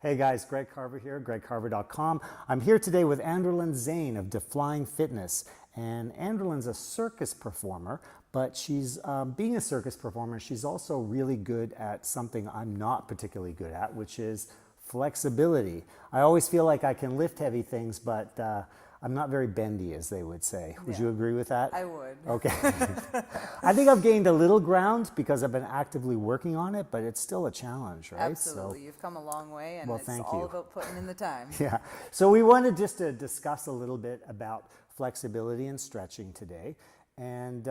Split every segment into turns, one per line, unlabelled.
Hey guys, Greg Carver here, gregcarver.com. I'm here today with Andralyn Zayn of Deflying Fitness. And Andralyn's a circus performer, but she's being a circus performer, she's also really good at something I'm not particularly good at, which is flexibility. I always feel like I can lift heavy things, but I'm not very bendy, as they would say. Would you agree with that?
I would.
Okay. I think I've gained a little ground because I've been actively working on it, but it's still a challenge, right?
Absolutely. You've come a long way, and it's all about putting in the time.
Yeah. So we wanted just to discuss a little bit about flexibility and stretching today. And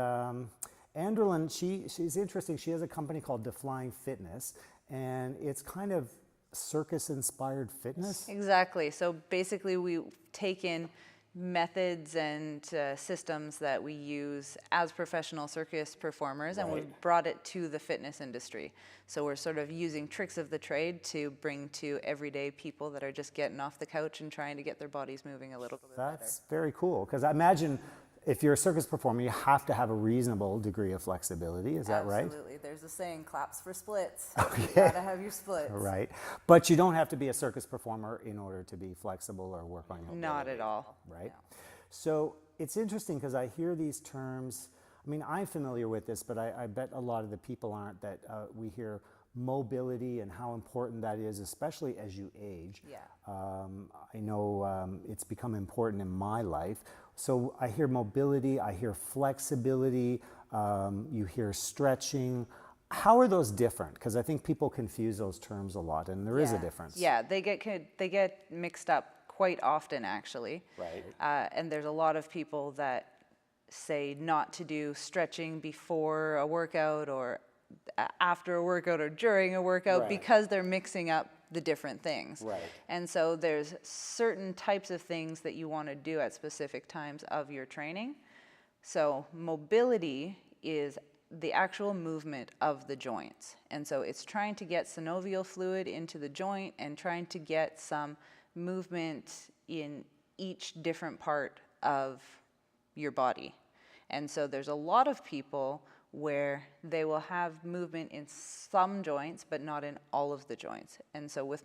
Andralyn, she's interesting. She has a company called Deflying Fitness, and it's kind of circus-inspired fitness.
Exactly. So basically, we've taken methods and systems that we use as professional circus performers, and we've brought it to the fitness industry. So we're sort of using tricks of the trade to bring to everyday people that are just getting off the couch and trying to get their bodies moving a little bit better.
That's very cool, because I imagine if you're a circus performer, you have to have a reasonable degree of flexibility. Is that right?
Absolutely. There's a saying, claps for splits.
Okay.
You gotta have your splits.
Right. But you don't have to be a circus performer in order to be flexible or work on your mobility.
Not at all.
Right.
No.
So it's interesting because I hear these terms. I mean, I'm familiar with this, but I bet a lot of the people aren't, that we hear mobility and how important that is, especially as you age.
Yeah.
I know it's become important in my life. So I hear mobility, I hear flexibility, you hear stretching. How are those different? Because I think people confuse those terms a lot, and there is a difference.
Yeah, they get mixed up quite often, actually.
Right.
And there's a lot of people that say not to do stretching before a workout or after a workout or during a workout, because they're mixing up the different things.
Right.
And so there's certain types of things that you want to do at specific times of your training. So mobility is the actual movement of the joints. And so it's trying to get synovial fluid into the joint and trying to get some movement in each different part of your body. And so there's a lot of people where they will have movement in some joints, but not in all of the joints. And so with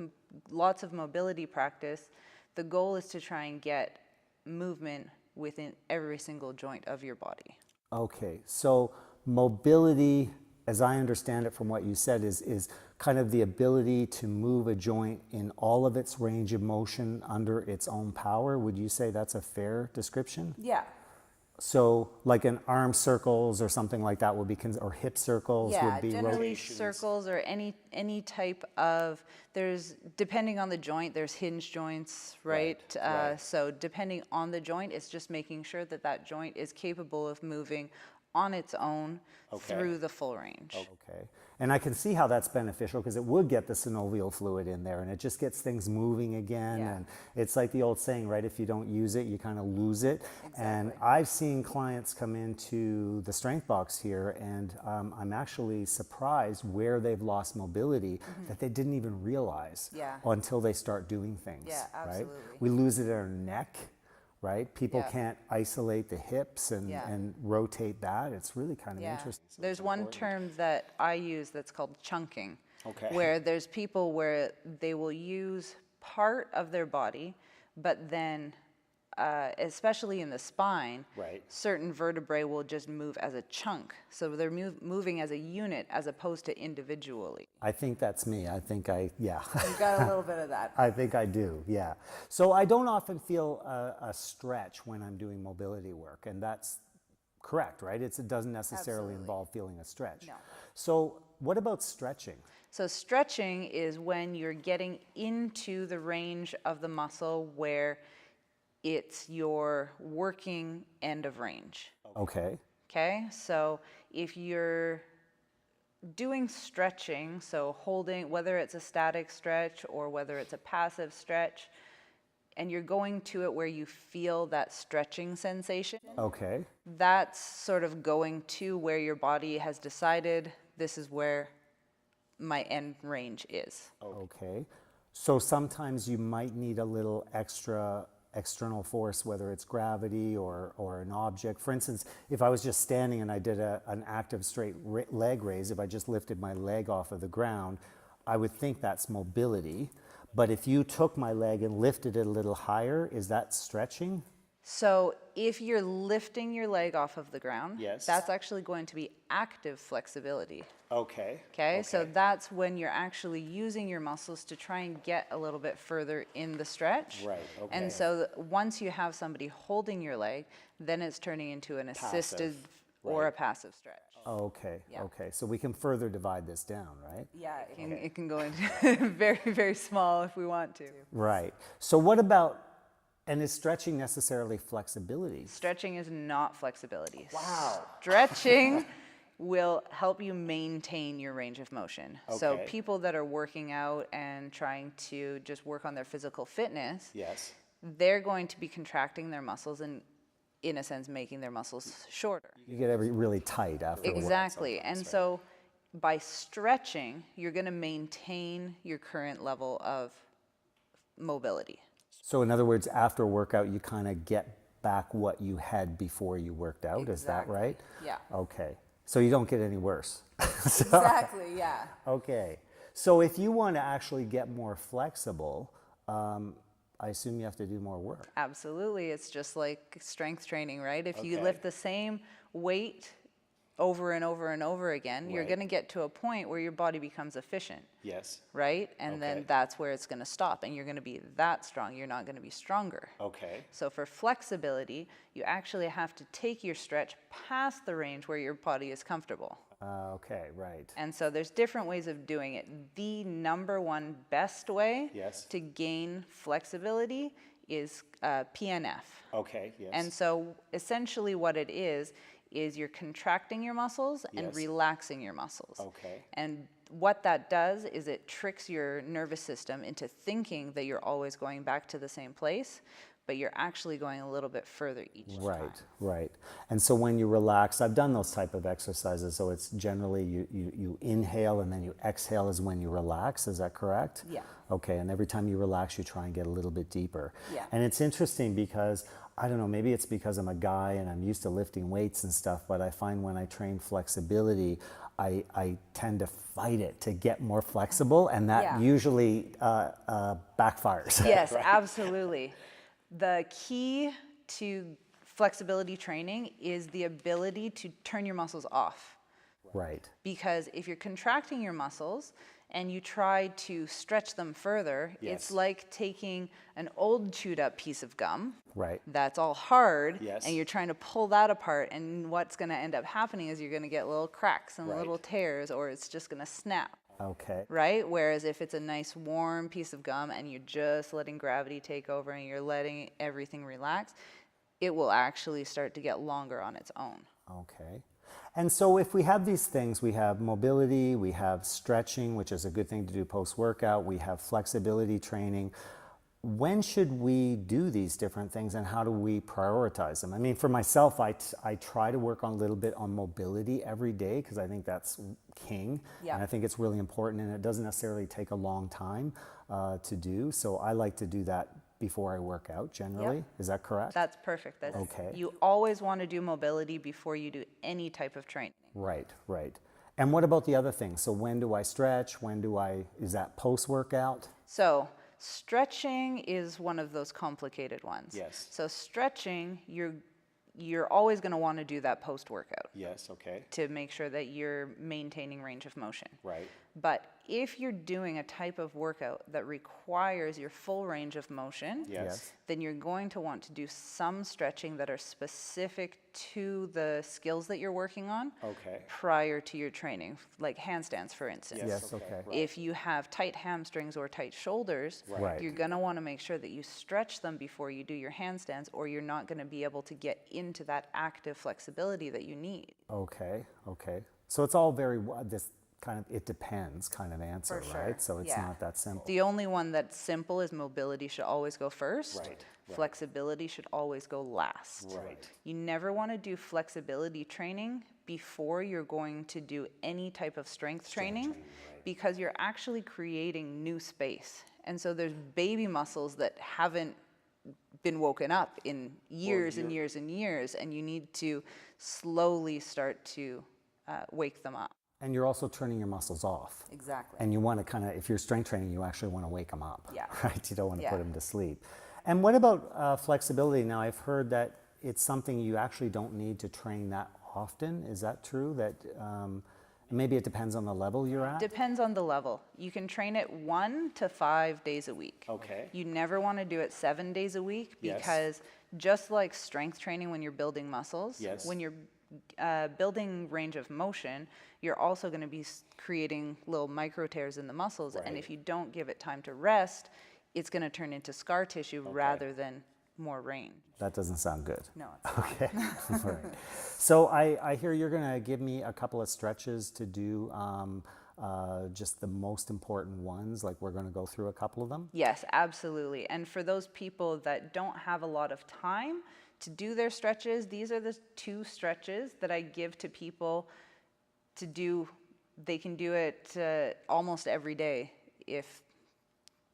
lots of mobility practice, the goal is to try and get movement within every single joint of your body.
Okay, so mobility, as I understand it from what you said, is kind of the ability to move a joint in all of its range of motion under its own power. Would you say that's a fair description?
Yeah.
So like an arm circles or something like that would be, or hip circles would be
generally
rotations.
circles or any type of, depending on the joint, there's hinge joints, right? So depending on the joint, it's just making sure that that joint is capable of moving on its own through the full range.
Okay. And I can see how that's beneficial, because it would get the synovial fluid in there and it just gets things moving again. And it's like the old saying, right? If you don't use it, you kind of lose it.
Exactly.
And I've seen clients come into the strength box here, and I'm actually surprised where they've lost mobility that they didn't even realize until they start doing things.
Yeah, absolutely.
Right? We lose it in our neck. Right? People can't isolate the hips and rotate that. It's really kind of interesting. So
there's one term that I use that's called chunking,
Okay.
where there's people where they will use part of their body, but then, especially in the spine, certain vertebrae will just move as a chunk. So they're moving as a unit as opposed to individually.
I think that's me. I think
You've got a little bit of that.
I think I do, yeah. So I don't often feel a stretch when I'm doing mobility work, and that's correct, right? It doesn't necessarily involve feeling a stretch.
No.
So what about stretching?
So stretching is when you're getting into the range of the muscle where it's your working end of range.
Okay.
Okay, so if you're doing stretching, so holding, whether it's a static stretch or whether it's a passive stretch, and you're going to it where you feel that stretching sensation,
Okay.
that's sort of going to where your body has decided this is where my end range is.
Okay. So sometimes you might need a little external force, whether it's gravity or an object. For instance, if I was just standing and I did an active straight leg raise, if I just lifted my leg off of the ground, I would think that's mobility. But if you took my leg and lifted it a little higher, is that stretching?
So if you're lifting your leg off of the ground,
Yes.
that's actually going to be active flexibility.
Okay.
Okay, so that's when you're actually using your muscles to try and get a little bit further in the stretch.
Right, okay.
And so once you have somebody holding your leg, then it's turning into an assisted or
right.
a passive stretch.
Okay,
Yeah.
okay. So we can further divide this down, right?
Yeah, it can go into very, very small if we want to.
Right. So what about, and is stretching necessarily flexibility?
Stretching is not flexibility.
Wow.
Stretching will help you maintain your range of motion. So
Okay.
people that are working out and trying to just work on their physical fitness,
Yes.
they're going to be contracting their muscles and, in a sense, making their muscles shorter.
You get really tight after
Exactly. And so by stretching, you're going to maintain your current level of mobility.
So in other words, after a workout, you kind of get back what you had before you worked out. Is that
Exactly.
right?
Yeah.
Okay. So you don't get any worse.
Exactly, yeah.
Okay. So if you want to actually get more flexible, I assume you have to do more work.
Absolutely. It's just like strength training, right? If you
Okay.
lift the same weight over and over and over again, you're
Right.
going to get to a point where your body becomes efficient,
Yes.
right? And then
Okay.
that's where it's going to stop, and you're going to be that strong. You're not going to be stronger.
Okay.
So for flexibility, you actually have to take your stretch past the range where your body is comfortable.
Okay, right.
And so there's different ways of doing it. The number one best way
Yes.
to gain flexibility is PNF.
Okay, yes.
And so essentially what it is you're contracting your muscles and
Yes.
relaxing your muscles.
Okay.
And what that does is it tricks your nervous system into thinking that you're always going back to the same place, but you're actually going a little bit further each time.
Right, right. And so when you relax, I've done those type of exercises. So it's generally you inhale and then you exhale is when you relax. Is that correct?
Yeah.
Okay, and every time you relax, you try and get a little bit deeper.
Yeah.
And it's interesting because, I don't know, maybe it's because I'm a guy and I'm used to lifting weights and stuff, but I find when I train flexibility, I tend to fight it to get more flexible, and that
Yeah.
usually backfires.
Yes, absolutely. The key to flexibility training is the ability to turn your muscles off.
Right.
Because if you're contracting your muscles and you try to stretch them further,
Yes.
it's like taking an old chewed up piece of gum
Right.
that's all hard,
Yes.
and you're trying to pull that apart, and what's going to end up happening is you're going to get little cracks and
Right.
little tears, or it's just going to snap.
Okay.
Right? Whereas if it's a nice warm piece of gum and you're just letting gravity take over and you're letting everything relax, it will actually start to get longer on its own.
Okay. And so if we have these things, we have mobility, we have stretching, which is a good thing to do post-workout, we have flexibility training. When should we do these different things and how do we prioritize them? I mean, for myself, I try to work on a little bit on mobility every day because I think that's king.
Yeah.
And I think it's really important, and it doesn't necessarily take a long time to do. So I like to do that before I work out generally.
Yep.
Is that correct?
That's perfect.
Okay.
You always want to do mobility before you do any type of training.
Right, right. And what about the other things? So when do I stretch? Is that post-workout?
So stretching is one of those complicated ones.
Yes.
So stretching, you're always going to want to do that post-workout
Yes, okay.
to make sure that you're maintaining range of motion.
Right.
But if you're doing a type of workout that requires your full range of motion,
Yes.
then you're going to want to do some stretching that are specific to the skills that you're working on
Okay.
prior to your training, like handstands, for instance.
Yes, okay.
If you have tight hamstrings or tight shoulders,
Right.
you're going to want to make sure that you stretch them before you do your handstands, or you're not going to be able to get into that active flexibility that you need.
Okay, okay. So it's all very, this kind of, it depends kind of answer,
For sure,
right? So it's
yeah.
not that simple.
The only one that's simple is mobility should always go first.
Right, right.
Flexibility should always go last.
Right.
You never want to do flexibility training before you're going to do any type of strength training, because you're actually creating new space. And so there's baby muscles that haven't been woken up in years and years and years, and you need to slowly start to wake them up.
And you're also turning your muscles off.
Exactly.
And you want to kind of, if you're strength training, you actually want to wake them up,
Yeah.
right? You don't want to
Yeah.
put them to sleep. And what about flexibility? Now, I've heard that it's something you actually don't need to train that often. Is that true? That maybe it depends on the level you're at?
Depends on the level. You can train it 1 to 5 days a week.
Okay.
You never want to do it 7 days a week
Yes.
because just like strength training when you're building muscles,
Yes.
when you're building range of motion, you're also going to be creating little micro tears in the muscles. And
Right.
if you don't give it time to rest, it's going to turn into scar tissue rather than more range.
That doesn't sound good.
No, it's not.
Okay. All right. So I hear you're going to give me a couple of stretches to do, just the most important ones. Like we're going to go through a couple of them.
Yes, absolutely. And for those people that don't have a lot of time to do their stretches, these are the 2 stretches that I give to people to do. They can do it almost every day if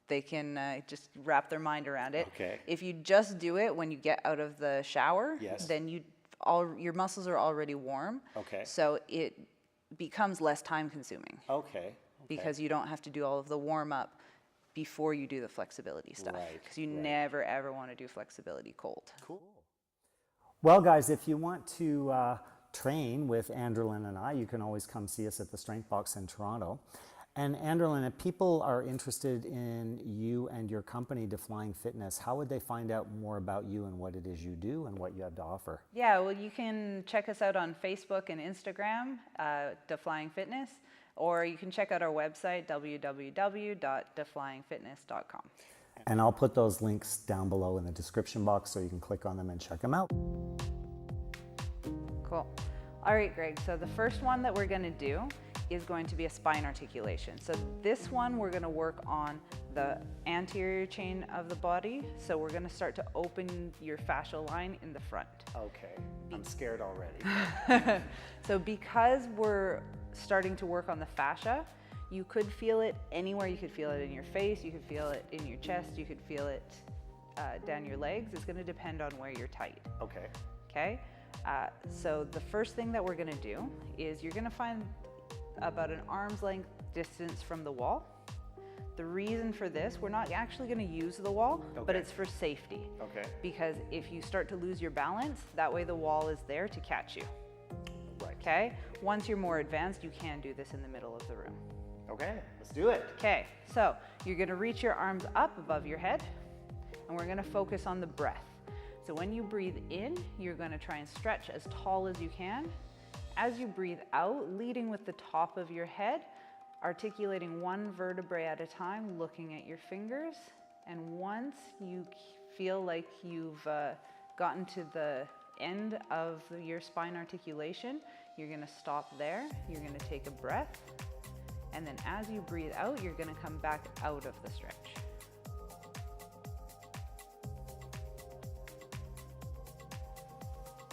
they can just wrap their mind around it.
Okay.
If you just do it when you get out of the shower,
Yes.
then your muscles are already warm.
Okay.
So it becomes less time consuming
Okay.
because you don't have to do all of the warm up before you do the flexibility stuff.
Right,
Because you
right.
never ever want to do flexibility cold.
Cool. Well, guys, if you want to train with Andralyn and I, you can always come see us at the Strength Box in Toronto. And Andralyn, if people are interested in you and your company, Deflying Fitness, how would they find out more about you and what it is you do and what you have to offer?
Yeah, well, you can check us out on Facebook and Instagram, Deflying Fitness, or you can check out our website, www.deflyingfitness.com.
And I'll put those links down below in the description box so you can click on them and check them out.
Cool. All right, Greg, so the first one that we're going to do is going to be a spine articulation. So this one, we're going to work on the anterior chain of the body. So we're going to start to open your fascial line in the front.
Okay, I'm scared already.
So because we're starting to work on the fascia, you could feel it anywhere. You could feel it in your face, you could feel it in your chest, you could feel it down your legs. It's going to depend on where you're tight.
Okay.
Okay? So the first thing that we're going to do is you're going to find about an arm's length distance from the wall. The reason for this, we're not actually going to use the wall, but
Okay.
it's for safety.
Okay.
Because if you start to lose your balance, that way the wall is there to catch you.
Right.
Okay? Once you're more advanced, you can do this in the middle of the room.
Okay, let's do it.
Okay, so you're going to reach your arms up above your head, and we're going to focus on the breath. So when you breathe in, you're going to try and stretch as tall as you can. As you breathe out, leading with the top of your head, articulating one vertebrae at a time, looking at your fingers. And once you feel like you've gotten to the end of your spine articulation, you're going to stop there. You're going to take a breath. And then as you breathe out, you're going to come back out of the stretch.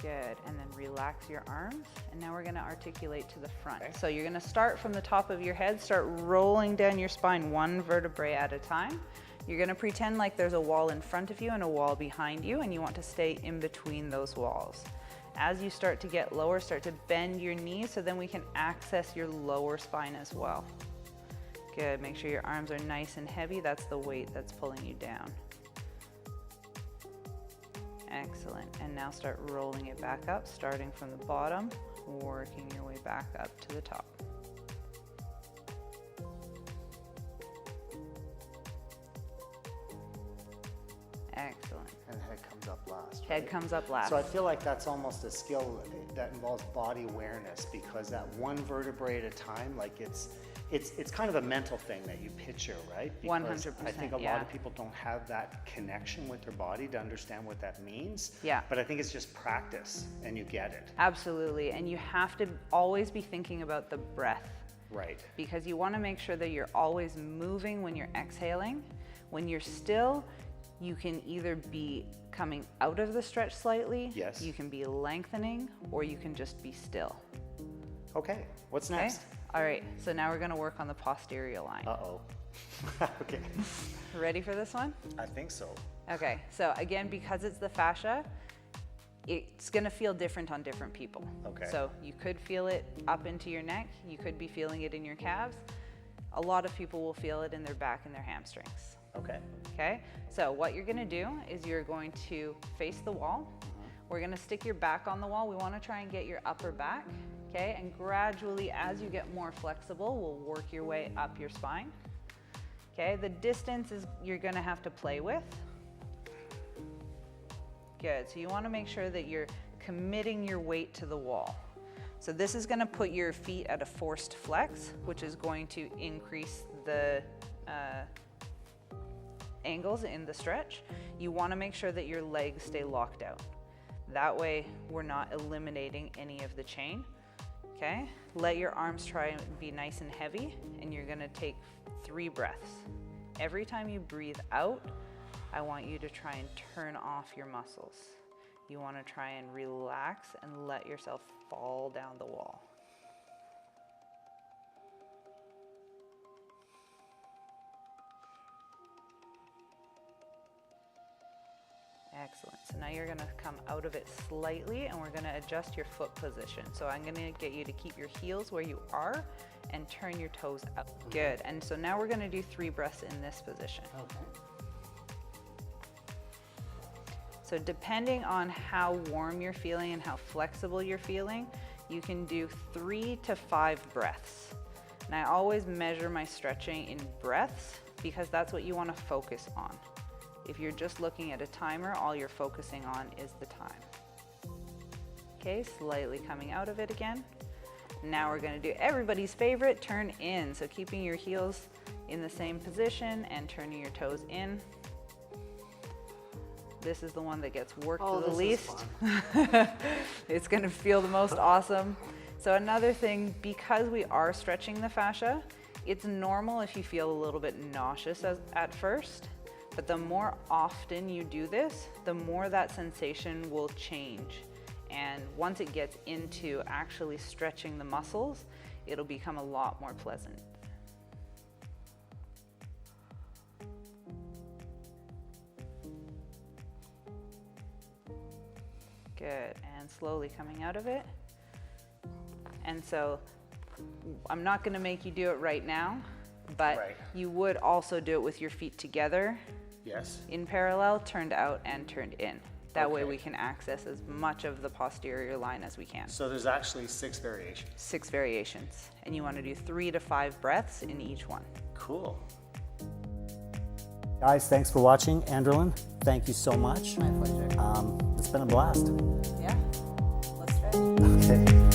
Good, and then relax your arms. And now we're gonna articulate to the front.
Okay.
So you're gonna start from the top of your head, start rolling down your spine one vertebrae at a time. You're gonna pretend like there's a wall in front of you and a wall behind you, and you want to stay in between those walls. As you start to get lower, start to bend your knees so then we can access your lower spine as well. Good, make sure your arms are nice and heavy. That's the weight that's pulling you down. Excellent, and now start rolling it back up, starting from the bottom, working your way back up to the top. Excellent.
And head comes up last.
Head
right?
comes up last.
So I feel like that's almost a skill that involves body awareness, because that one vertebrae at a time, like it's kind of a mental thing that you picture, right? Because
100%,
I think a lot
yeah.
of people don't have that connection with their body to understand what that means.
Yeah.
But I think it's just practice and you get it.
Absolutely, and you have to always be thinking about the breath,
Right.
because you want to make sure that you're always moving when you're exhaling. When you're still, you can either be coming out of the stretch slightly,
Yes.
you can be lengthening, or you can just be still.
Okay, what's
Okay?
next?
All right, so now we're going to work on the posterior line.
Uh-oh. Okay.
Ready for this one?
I think so.
Okay, so again, because it's the fascia, it's going to feel different on different people.
Okay.
So you could feel it up into your neck. You could be feeling it in your calves. A lot of people will feel it in their back and their hamstrings.
Okay.
Okay, so what you're gonna do is you're going to face the wall. We're gonna stick your back on the wall. We wanna try and get your upper back, okay? And gradually, as you get more flexible, we'll work your way up your spine. Okay, the distance is you're gonna have to play with. Good, so you wanna make sure that you're committing your weight to the wall. So this is gonna put your feet at a forced flex, which is going to increase the angles in the stretch. You wanna make sure that your legs stay locked out. That way, we're not eliminating any of the chain, okay? Let your arms try and be nice and heavy, and you're gonna take 3 breaths. Every time you breathe out, I want you to try and turn off your muscles. You wanna try and relax and let yourself fall down the wall. Excellent. So now you're gonna come out of it slightly and we're gonna adjust your foot position. So I'm gonna get you to keep your heels where you are and turn your toes up. Good. And so now we're gonna do 3 breaths in this position.
Okay.
So depending on how warm you're feeling and how flexible you're feeling, you can do 3 to 5 breaths. And I always measure my stretching in breaths because that's what you wanna focus on. If you're just looking at a timer, all you're focusing on is the time. Okay, slightly coming out of it again. Now we're gonna do everybody's favorite, turn in. So keeping your heels in the same position and turning your toes in. This is the one that gets worked the least. It's gonna feel the most awesome. So another thing, because we are stretching the fascia, it's normal if you feel a little bit nauseous at first. But the more often you do this, the more that sensation will change. And once it gets into actually stretching the muscles, it'll become a lot more pleasant. Good, and slowly coming out of it. And so I'm not gonna make you do it right now, but you would also do it with your feet together.
Yes.
In parallel, turned out and turned in. That way we can access as much of the posterior line as we can.
So there's actually 6 variations.
6 variations. And you want to do 3 to 5 breaths in each one.
Cool. Guys, thanks for watching. Andralyn, thank you so much.
My pleasure.
It's been a blast.
Yeah, let's stretch.
Okay.